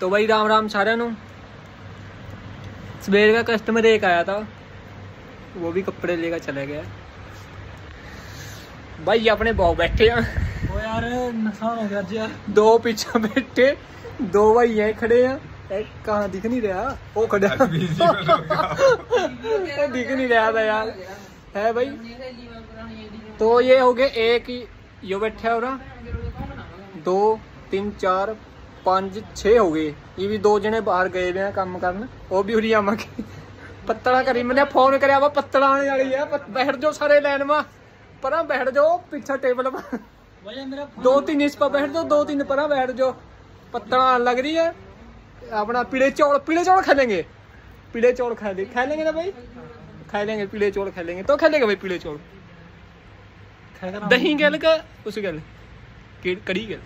तो भाई राम राम सारिਆਂ ਨੂੰ। सवेर का कस्टमर एक आया था, वो भी कपड़े लेकर चले गया। भाई अपने बहुत बैठे हैं। ओ यार नुकसान हो गया जी। दो पीछे बैठे, दो भाई यहीं खड़े हैं। एक कहाँ दिख नहीं रहा, वो खड़ा वो दिख नहीं रहा था यार, है भाई। तो ये हो गए, एक यो बैठा हो रहा, 2 3 4 5 6 हो गए। ये भी 2 जने बाहर गए हुए हैं काम करन, वो भी उरी आमा के पत्तला करी। मैंने फोन कराया वा, पत्तला आने वाली है, बैठ जाओ सारे लाइन में, पर बैठ जाओ पीछे टेबल पर। 2-3 इस पर बैठ जाओ, 2-3 पर बैठ जाओ। पत्तला आने लग रही है। अपना पीले चौल खा लेंगे, पीले चौल खा लेंगे ना भाई, खा लेंगे पीले चौल, खा लेंगे तो खा लेंगे भाई पीले चौल। दही गल का उस गल कड़ी गल